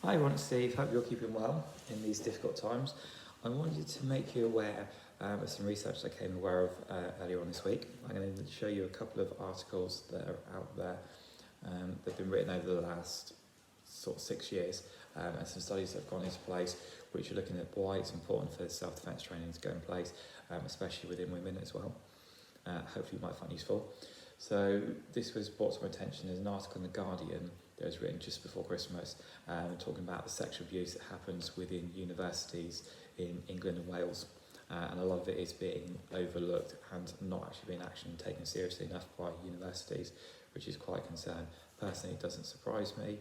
Hi everyone, it's Steve. Hope you're keeping well in these difficult times. I wanted to make you aware of some research I came aware of earlier on this week. I'm going to show you a couple of articles that are out there that have been written over the last sort of 6 years and some studies that have gone into place which are looking at why it's important for self-defence training to go in place, especially within women as well. Hopefully you might find useful. So this was brought to my attention as an article in The Guardian that was written just before Christmas, talking about the sexual abuse that happens within universities in England and Wales. And a lot of it is being overlooked and not actually being taken seriously enough by universities, which is quite a concern. Personally, it doesn't surprise me,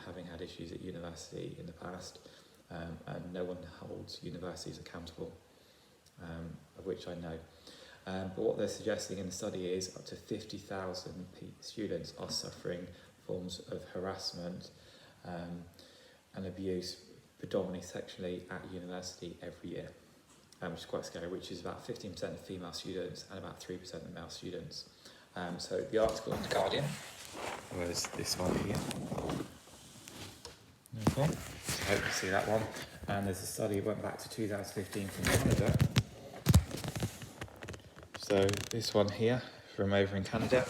having had issues at university in the past, and no one holds universities accountable, of which I know. But what they're suggesting in the study is up to 50,000 students are suffering forms of harassment and abuse, predominantly sexually, at university every year, which is quite scary, which is about 15% of female students and about 3% of male students. So the article in The Guardian was this one here. Okay, so I hope you see that one. And there's a study that went back to 2015 from Canada. So this one here from over in Canada,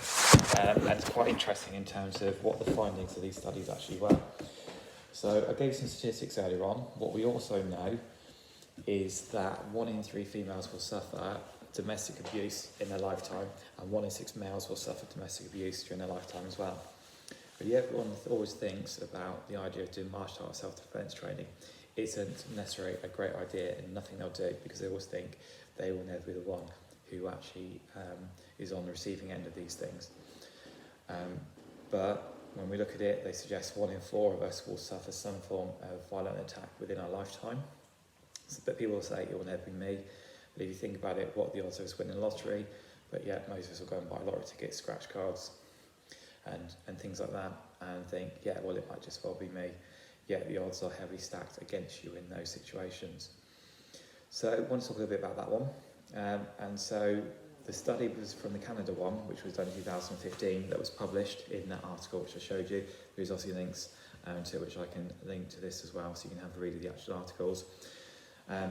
and it's quite interesting in terms of what the findings of these studies actually were. So I gave some statistics earlier on. What we also know is that 1 in 3 females will suffer domestic abuse in their lifetime, and 1 in 6 males will suffer domestic abuse during their lifetime as well. But yeah, everyone always thinks about the idea of doing martial arts self-defence training. It isn't necessarily a great idea, and nothing they'll do, because they always think they will never be the one who actually is on the receiving end of these things. But when we look at it, they suggest 1 in 4 of us will suffer some form of violent attack within our lifetime. So, but people will say it will never be me. But if you think about it, what are the odds of us winning a lottery? But yet most of us will go and buy lottery tickets, scratch cards, and things like that, and think, yeah, well, it might just well be me. Yet the odds are heavily stacked against you in those situations. So I want to talk a little bit about that one. And so the study was from the Canada one, which was done in 2015, that was published in that article which I showed you. There's also links to which I can link to this as well, so you can have a read of the actual articles.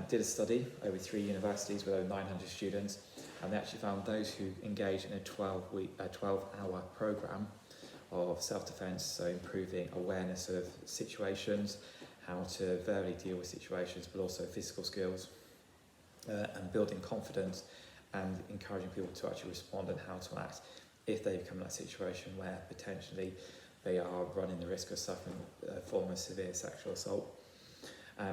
Did a study over 3 universities with over 900 students, and they actually found those who engaged in a 12-hour programme of self-defence, so improving awareness of situations, how to verbally deal with situations, but also physical skills, and building confidence and encouraging people to actually respond and how to act if they become in that situation where potentially they are running the risk of suffering a form of severe sexual assault.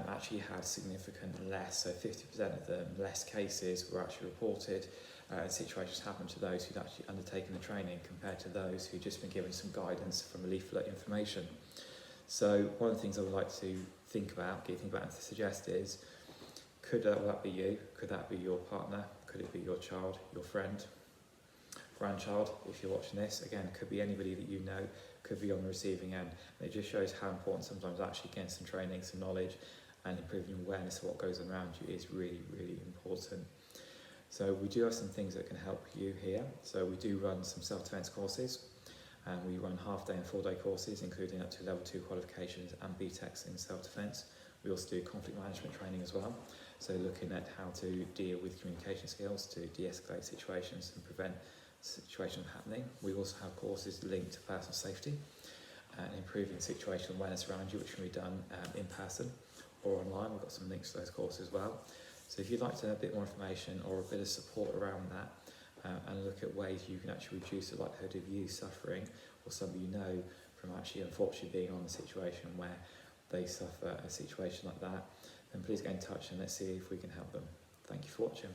Actually had significant less, so 50% of them, less cases were actually reported, and situations happened to those who'd actually undertaken the training compared to those who'd just been given some guidance from leaflet information. So one of the things I would like to think about and to suggest is, could that be you? Could that be your partner? Could it be your child, your friend, grandchild? If you're watching this, again, it could be anybody that you know, could be on the receiving end. And it just shows how important sometimes actually getting some training, some knowledge, and improving awareness of what goes on around you is really, really important. So we do have some things that can help you here. So we do run some self-defence courses, and we run half-day and full-day courses, including up to level 2 qualifications and BTECs in self-defence. We also do conflict management training as well. So looking at how to deal with communication skills to de-escalate situations and prevent situations from happening. We also have courses linked to personal safety and improving situational awareness around you, which can be done in person or online. We've got some links to those courses as well. So if you'd like to have a bit more information or a bit of support around that, and look at ways you can actually reduce the likelihood of you suffering or somebody you know from actually unfortunately being on a situation where they suffer a situation like that, then please get in touch and let's see if we can help them. Thank you for watching.